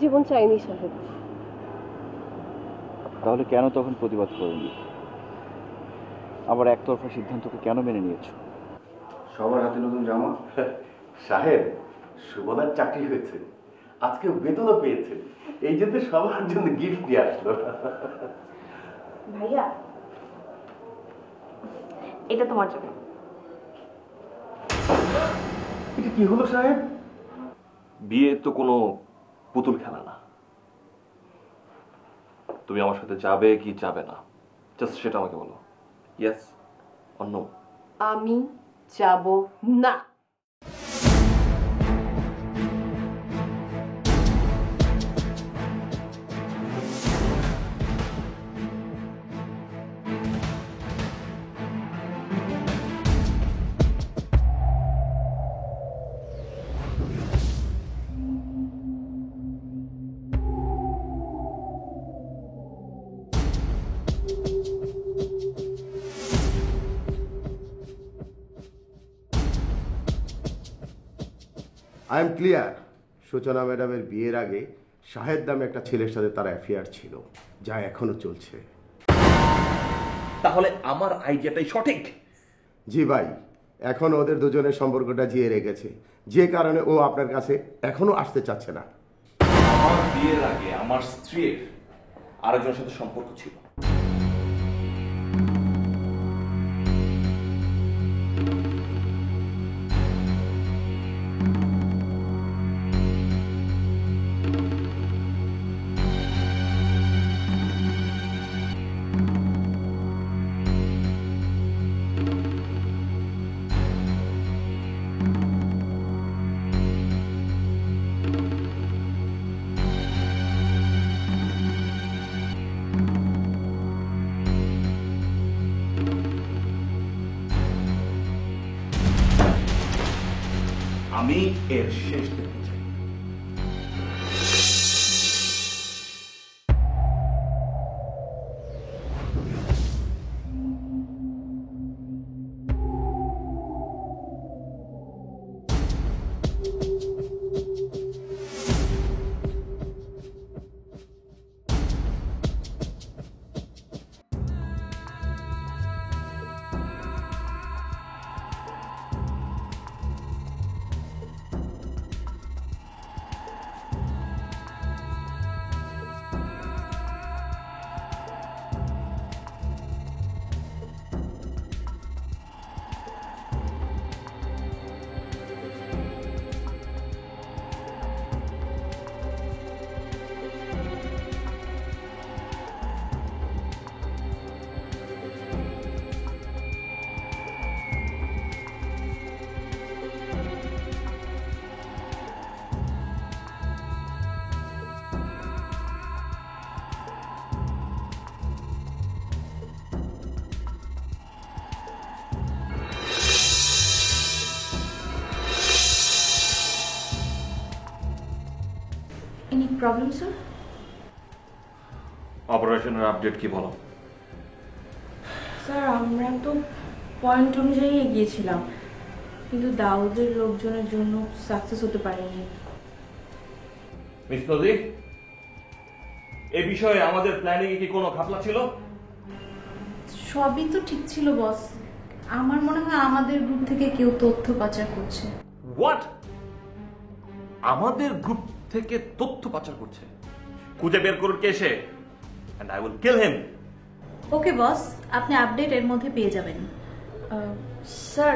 জীবন চাইনি সাহেব। তাহলে কেন তখন প্রতিবাদ করেননি? আবার একতরফা সিদ্ধান্তকে কেন মেনে নিয়েছো? সবার হাতে নতুন জামা। সাহেব, সুবলার চাকরি হয়েছে, আজকে বেতনও পেয়েছে, এই জন্য সবার জন্য গিফট নিয়ে আসলো। ভাইয়া, এটা তোমার জন্য। এটা কি হলো সাহেব? বিয়ে তো কোনো পুতুল খেলা না। তুমি আমার সাথে যাবে কি যাবে না, জাস্ট সেটা আমাকে বলো। Yes or no? আমি যাব না। I am clear. সূচনা ম্যাডামের বিয়ের আগে শাহেদ নামে একটা ছেলের সাথে তার অ্যাফেয়ার ছিল, যা এখনো চলছে। তাহলে আমার আইডিয়াটাই সঠিক। জি ভাই, এখন ওদের দুজনের সম্পর্কটা জিয়ে রেখেছে, যে কারণে ও আপনার কাছে এখনো আসতে চাচ্ছে না। আমার বিয়ের আগে আমার স্ত্রীর আরেকজনের সাথে সম্পর্ক ছিল। আমি এর শেষ দেখতে চাই। Any problem, sir? অপারেশনের আপডেট কি বলো? স্যার, আমরা তো পয়েন্ট অনুযায়ী এগিয়েছিলাম, কিন্তু দাউদের লোকজনের জন্য সাকসেস হতে পারেনি। মিস নদী, এই বিষয়ে আমাদের প্ল্যানিং এ কি কোনো ঘাপলা ছিল? সবই তো ঠিক ছিল বস। আমার মনে হয় আমাদের গ্রুপ থেকে কেউ তথ্য পাচার করছে। হোয়াট? আমাদের গ্রুপ থেকে তথ্য পাচার করছে? খুঁজে বের করুন কে সে, এন্ড আই উইল কিল হিম। ওকে বস, আপনি আপডেট এর মধ্যে পেয়ে যাবেন। স্যার,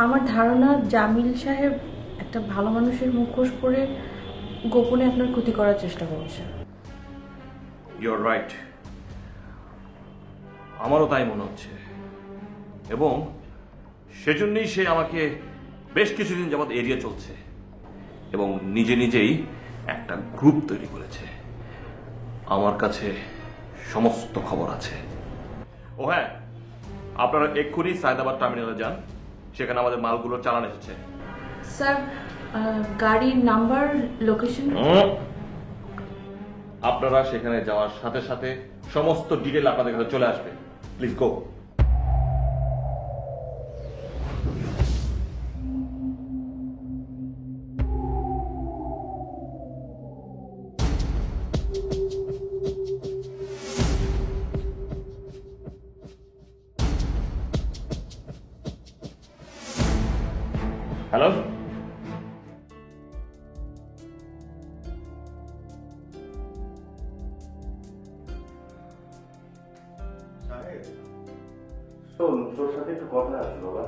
আমার ধারণা জামিল সাহেব একটা ভালো মানুষের মুখোশ পরে গোপনে আপনার ক্ষতি করার চেষ্টা করছে। ইউ আর রাইট, আমারও তাই মনে হচ্ছে, এবং সেজন্যই সে আমাকে বেশ কিছুদিন যাবৎ এড়িয়ে চলছে এবং নিজে নিজেই একটা গ্রুপ তৈরি করেছে। আমার কাছে সমস্ত খবর আছে। ও হ্যাঁ, আপনারা এক্ষুনি সায়দাবাদ টার্মিনালে যান, সেখানে আমাদের মালগুলোর চালান এসেছে। স্যার, গাড়ির নাম্বার, লোকেশন? আপনারা সেখানে যাওয়ার সাথে সাথে সমস্ত ডিটেল আপনাদের কাছে চলে আসবে। Please go. শোন, তোর সাথে একটু কথা আছে বাবা।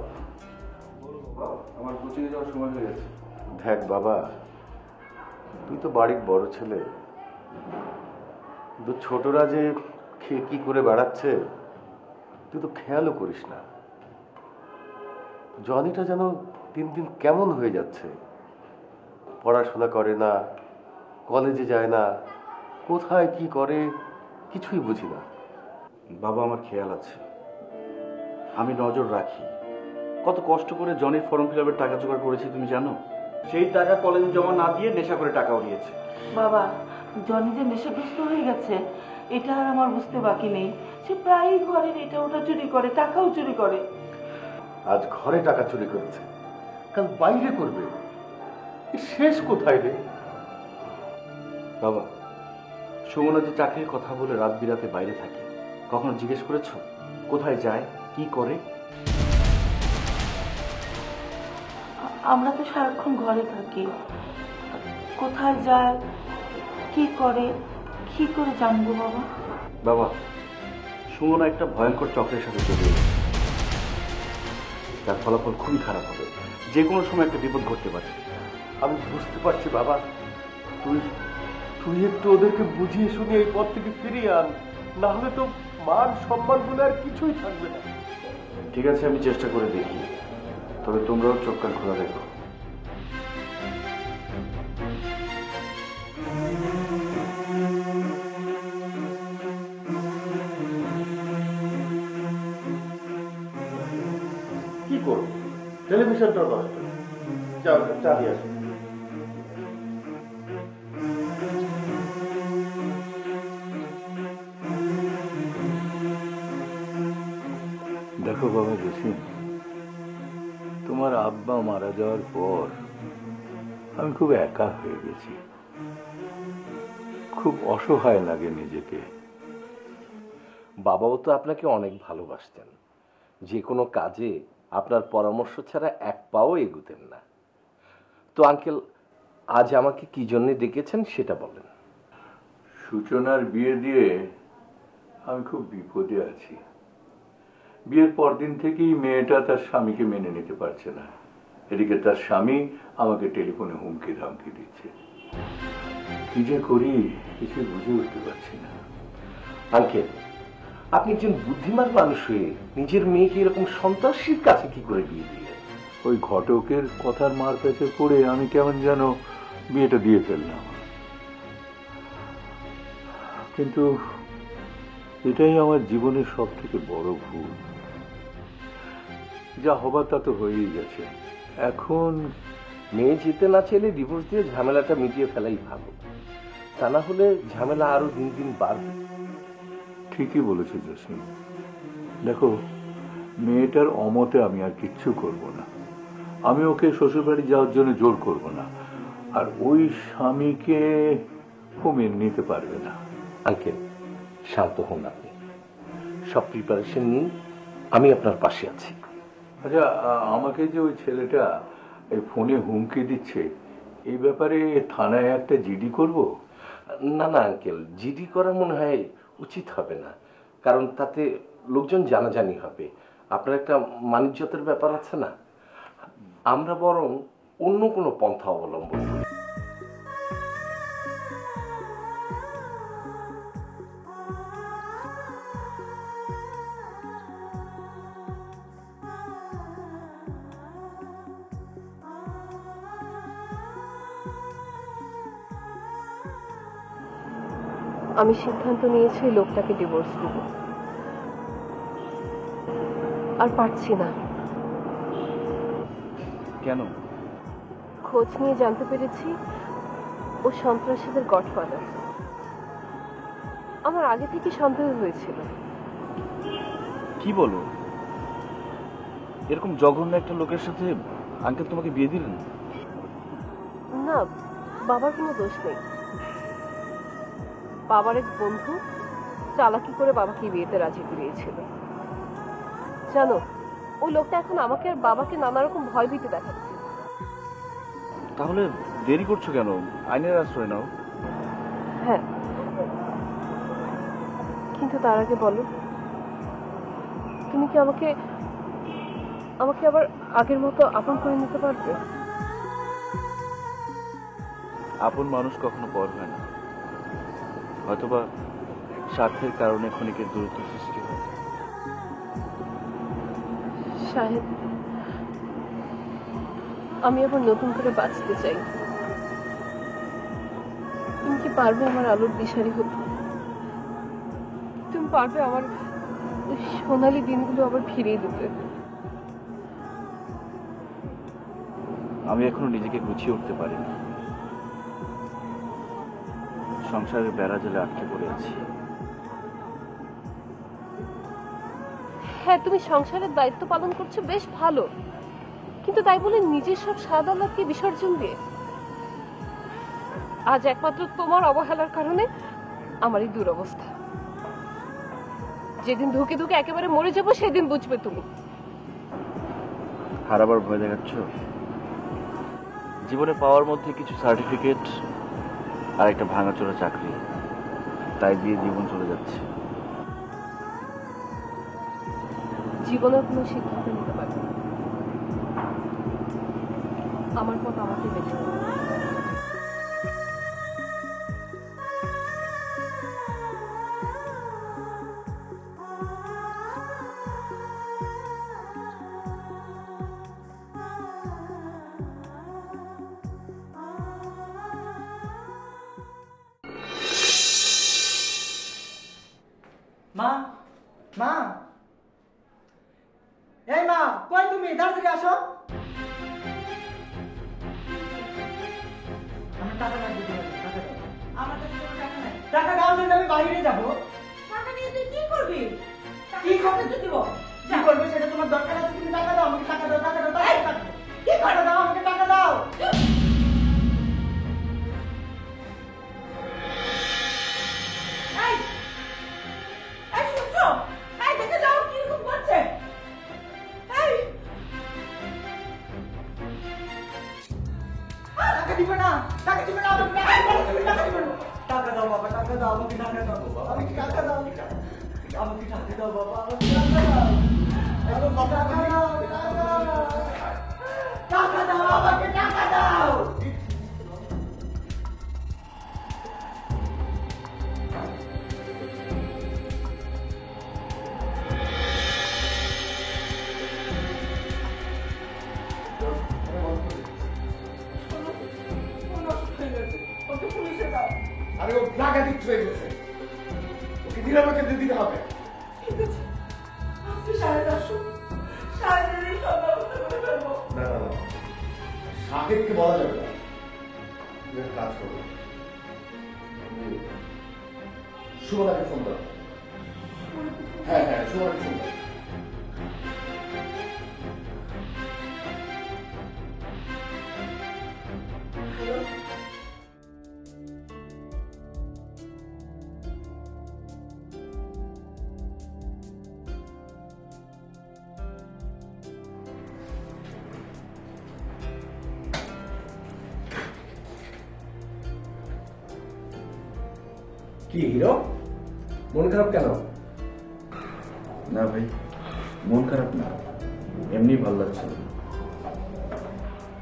আমার কোচিংয়ে যাওয়ার সময় হয়ে গেছে। দেখ বাবা, তুই তো বাড়ির বড় ছেলে, কিন্তু ছোটরা যে খেয়ে কি করে বেড়াচ্ছে তুই তো খেয়ালও করিস না। জনিটা যেন দিন দিন কেমন হয়ে যাচ্ছে, পড়াশোনা করে না, কলেজে যায় না, কোথায় কি করে কিছুই বুঝি না। বাবা, আমার খেয়াল আছে, আমি নজর রাখি। কত কষ্ট করে জনির ফর্ম ফিল আপের টাকা জোগাড় করেছি তুমি জানো? সেই টাকা কলেজে জমা না দিয়ে নেশা করে টাকা উড়িয়েছে। বাবা, জনি যে নেশাগ্রস্ত হয়ে গেছে এটা আর আমার বুঝতে বাকি নেই। সে প্রায়ই ঘরের এটা ওটা চুরি করে, টাকাও চুরি করে। আজ ঘরে টাকা চুরি করেছে, কাল বাইরে করবে, এর শেষ কোথায় রে? বাবা, সুমনা যে চাকরির কথা বলে রাত বিরাতে বাইরে থাকে, কখনো জিজ্ঞেস করেছো কোথায় যায়, কি করে? আমরা তো সারাক্ষণ ঘরে থাকি, কোথায় যায় কি করে কি করে জানবো বাবা? বাবা, সুমনা একটা ভয়ঙ্কর চক্রের সাথে জড়িয়ে গেছে, তার ফলাফল খুবই খারাপ হবে। যে কোনো সময় একটা বিপদ ঘটতে পারে। আমি বুঝতে পারছি বাবা, তুই তুই একটু ওদেরকে বুঝিয়ে শুনিয়ে এই পথ থেকে ফিরিয়ে আন, না হলে তো মান সম্মান বলে আর কিছুই থাকবে না। ঠিক আছে, আমি চেষ্টা করে দেখি, তবে তোমরাও চোখ কান খোলা রেখো। কি করবো, টেলিভিশনটা নষ্ট, যাও চা দিয়ে আসো। দেখো বাবা জসিম, তোমার আব্বা মারা যাওয়ার পর আমি খুব একা হয়ে গেছি, খুব অসহায় লাগে নিজেকে। বাবাও তো আপনাকে অনেক ভালোবাসতেন, যে কোনো কাজে আপনার পরামর্শ ছাড়া এক পাও এগুতেন না। তো আঙ্কেল, আজ আমাকে কি জন্য ডেকেছেন সেটা বলেন। সূচনার বিয়ে দিয়ে আমি খুব বিপদে আছি। বিয়ের পরদিন থেকেই মেয়েটা তার স্বামীকে মেনে নিতে পারছে না, এদিকে তার স্বামী আমাকে টেলিফোনে হুমকি ধামকি দিচ্ছে। কি যে করি কিছুই বুঝে উঠতে পারছি না। আঙ্কেল, আপনি একজন বুদ্ধিমান মানুষ হয়ে নিজের মেয়েকে এরকম সন্ত্রাসীর কাছে কি করে বিয়ে দিলেন? ওই ঘটকের কথার মার পেছে পড়ে আমি কেমন যেন বিয়েটা দিয়ে ফেললাম। কিন্তু এটাই আমার জীবনের সব থেকে বড় ভুল। যা হবার তা তো হয়েই গেছে, এখন মেয়ে যেতে না চাইলে ডিভোর্স দিয়ে ঝামেলাটা মিটিয়ে ফেলাই ভালো, তা না হলে ঝামেলা আরো দিন দিন বাড়বে। ঠিকই বলেছে জসিম। দেখো, মেয়েটার অমতে আমি আর কিচ্ছু করব না। আমি ওকে শ্বশুরবাড়ি যাওয়ার জন্য জোর করব না, আর ওই স্বামীকে ও মেনে নিতে পারবে না। আঙ্কেল, শান্ত হন আপনি, সব প্রিপারেশন নিন, আমি আপনার পাশে আছি। আচ্ছা, আমাকে যে ওই ছেলেটা এই ফোনে হুমকি দিচ্ছে, এই ব্যাপারে থানায় একটা জিডি করব? না না আঙ্কেল, জিডি করা মনে হয় উচিত হবে না, কারণ তাতে লোকজন জানাজানি হবে, আপনার একটা মানিজ্যতের ব্যাপার আছে না। আমরা বরং অন্য কোনো পন্থা অবলম্বন করি। আমি সিদ্ধান্ত নিয়েছি লোকটাকে ডিভোর্স দেব, আর পারছি না। কেন? খোঁজ নিয়ে জানতে পেরেছি ও সন্ত্রাসীদের গডফাদার। আমার আগে থেকে সন্দেহ হয়েছিল। কি বলো? এরকম জঘন্য একটা লোকের সাথে আঙ্কেল তোমাকে বিয়ে দিলেন? না, বাবার কোনো দোষ নেই। বাবার এক বন্ধু চালাকি করে বাবাকে বিয়েতে রাজি করিয়েছিল। জানো, ওই লোকটা এখন আমাকে আর বাবাকে নানা রকম ভয় ভীতি দেখাচ্ছে। তাহলে দেরি করছো কেন? আইনের আশ্রয় নাও। হ্যাঁ, কিন্তু তার আগে বলো, তুমি কি আমাকে আমাকে আবার আগের মতো আপন করে নিতে পারবে? আপন মানুষ কখনো পর হয় না, হয়তোবা স্বার্থের কারণে ক্ষণিকের দূরত্ব সৃষ্টি হয়। শাহেদ, আমি আবার নতুন করে বাঁচতে চাই। তুমি কি পারবে আমার আলোর দিশারি হতে? তুমি পারবে আমার ওই সোনালি দিনগুলো আবার ফিরিয়ে দিতে? আমি এখনো নিজেকে গুছিয়ে উঠতে পারি না, সংসারের বেড়া জালে আটকে পড়ে আছি। হ্যাঁ, তুমি সংসারের দায়িত্ব পালন করছো, বেশ ভালো, কিন্তু তাই বলে নিজের সব স্বাদ আহ্লাদকে বিসর্জন দিয়ে আজ একমাত্র তোমার অবহেলার কারণে আমার এই দুরবস্থা। যেদিন ধুকে ধুকে একেবারে মরে যাবো সেদিন বুঝবে তুমি। হারাবার ভয় দেখাচ্ছ? জীবনে পাওয়ার মধ্যে কিছু সার্টিফিকেট আর একটা ভাঙাচোরা চাকরি, তাই দিয়ে জীবন চলে যাচ্ছে। জীবনের কোনো সিদ্ধান্ত নিতে পারবে না, আমার পথ আমাকে বেছে নিতে হবে। মা, মা, এই মা, কই তুমি? তাড়াতাড়ি আসো। আমার টাকা লাগবে, টাকা দাও। আমার কাছে কোনো টাকা নাই। টাকা দাও, নইলে আমি বাইরে যাবো। টাকা নিয়ে তুই কি করবি? কি করবে? তো দিব। কি করবে সেটা তোমার দরকার আছে? তুমি টাকা দাও, আমাকে টাকা দাও, টাকা দাও, টাকা দাও। কি টাকা দাও, আমাকে টাকা দাও। এই, এই শুনছো? এই দেখে যাও কিরকম করছে। এই, টাকা দিবে না, টাকা দিবে না, আমাকে টাকা দাও, তুমি টাকা দিবে না। টাকা দাও বাবা, টাকা দাও, আমাকে টাকা দাও, আমাকে টাকা দাও, আমাকে টাকা দাও বাবা, আমাকে টাকা দাও, এখন টাকা দাও, টাকা দাও, আমাকে টাকা দাও। আরে ও প্রাগাতিক হয়ে গেছে, ওকে নিরাপদে দিতে হবে। ঠিক আছে, আপনি সাহেব আসুন, সাহেবের এই সব ব্যবস্থা করে ফেলবো। না না না, সাহেবকে বলা যাবে না। তুমি একটা কাজ করো, সুমনাকে ফোন দাও। হ্যাঁ হ্যাঁ, সুমনাকে ফোন দাও। কি হিরো, মন খারাপ কেন? না ভাই, মন খারাপ না, এমনি ভালো লাগছে।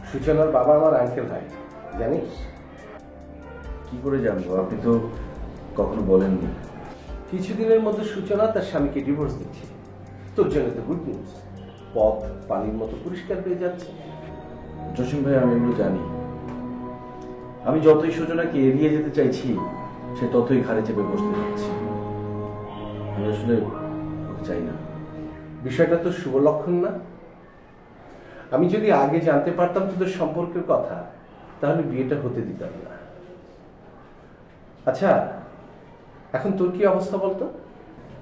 সূচনার বাবা আমার আঙ্কেল হয়, জানিস? কি করে জানবো, আপনি তো কখনো বলেননি। কিছুদিনের মধ্যে সূচনা তার স্বামীকে ডিভোর্স দিচ্ছে। তোর জন্য তো গুড নিউজ, পথ পানির মতো পরিষ্কার হয়ে যাচ্ছে। জসিম ভাই, আমি এগুলো জানি। আমি যতই সূচনাকে এড়িয়ে যেতে চাইছি, সে ততই ঘাড়ে চেপে বসতে যাচ্ছে। আমি আসলে ওকে চাই না। বিষয়টা তো শুভ লক্ষণ না। আমি যদি আগে জানতে পারতাম তোদের সম্পর্কের কথা, তাহলে বিয়েটা হতে দিতাম না। আচ্ছা, এখন তোর কি অবস্থা বলতো?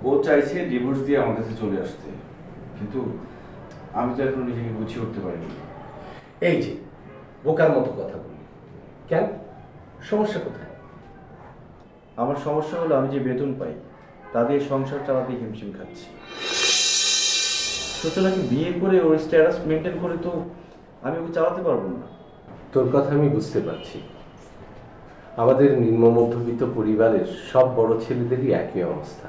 ও চাইছে ডিভোর্স দিয়ে আমার কাছে চলে আসতে, কিন্তু আমি তো এখনো নিজেকে গুছিয়ে উঠতে পারিনি। এই যে বোকার মতো কথা বলি কেন? সমস্যা কোথায়? আমার সমস্যা হলো, আমি যে বেতন পাই তা দিয়ে সংসার চালাতে হিমশিম খাচ্ছি। সূচনাকে বিয়ে করে ওর স্ট্যাটাস মেনটেন করে তো আমি ওকে চালাতে পারবো না। তোর কথা আমি বুঝতে পারছি। আমাদের নিম্ন মধ্যবিত্ত পরিবারের সব বড় ছেলেদেরই একই অবস্থা।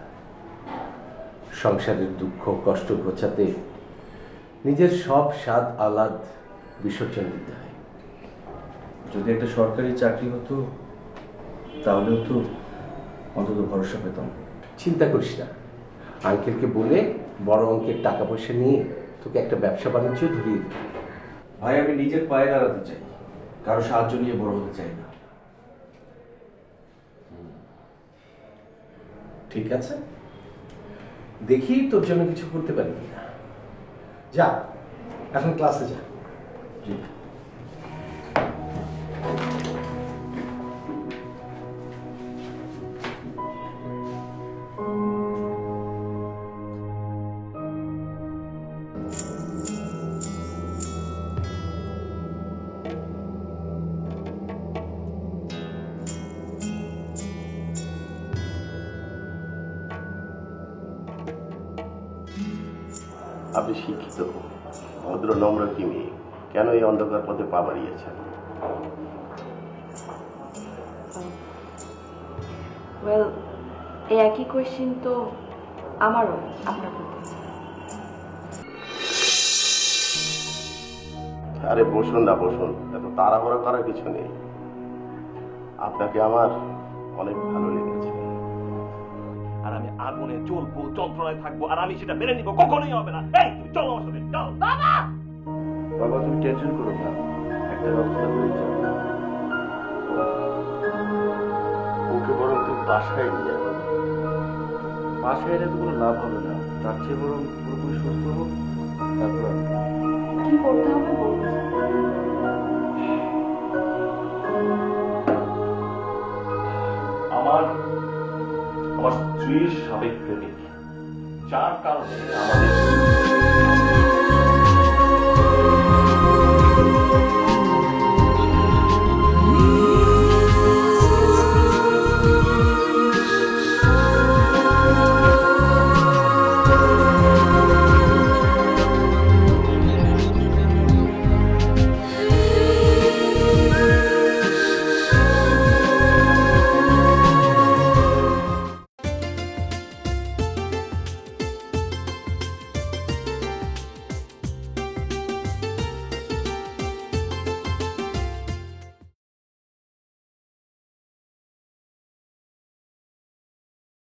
সংসারের দুঃখ কষ্ট ঘোচাতে নিজের সব স্বাদ আহ্লাদ বিসর্জন দিতে হয়। যদি একটা সরকারি চাকরি হতো তাহলেও তো অন্তত ভরসা পেতাম। চিন্তা করিস না, আঙ্কেলকে বলে বড় অঙ্কের টাকা পয়সা নিয়ে তোকে একটা ব্যবসা বাণিজ্য ধরিয়ে দিবে। ভাই আমি নিজের পায়ে দাঁড়াতে চাই, কারো সাহায্য নিয়ে বড় হতে চাই না। ঠিক আছে, দেখি তোর জন্য কিছু করতে পারি কিনা। যা, এখন ক্লাসে যা। জি। আপনি শিক্ষিত, ভদ্র নম্র কি মেয়ে, কেন এই অন্ধকার পথে পা বাড়িয়েছেন? ওয়েল, এই একই কোয়েশ্চেন তো আমারও আপনার প্রতি। আরে বসুন না, বসুন, এত তাড়াহুড়ো করার কিছু নেই। আপনাকে আমার অনেক ভালো লেগেছে। আর আমি আগুনে জ্বলবো, যন্ত্রণায় থাকবো, আর আমি সেটা মেনে নিব, কখনোই হবে না। এই তুমি চলো আমার সাথে, চলো। বাবা বাবা তুমি টেনশন করো না, একটা ব্যবস্থা হয়ে যাবে। ওকে বরং তুই বাসায় নিয়ে যাবো। বাসায় এলে তো কোনো লাভ হবে না, তার চেয়ে বরং পুরোপুরি সুস্থ হোক, তারপর কি করতে হবে বলুন। আমার স্ত্রীর সাবেক প্রেমিক, যার কারণে আমাদের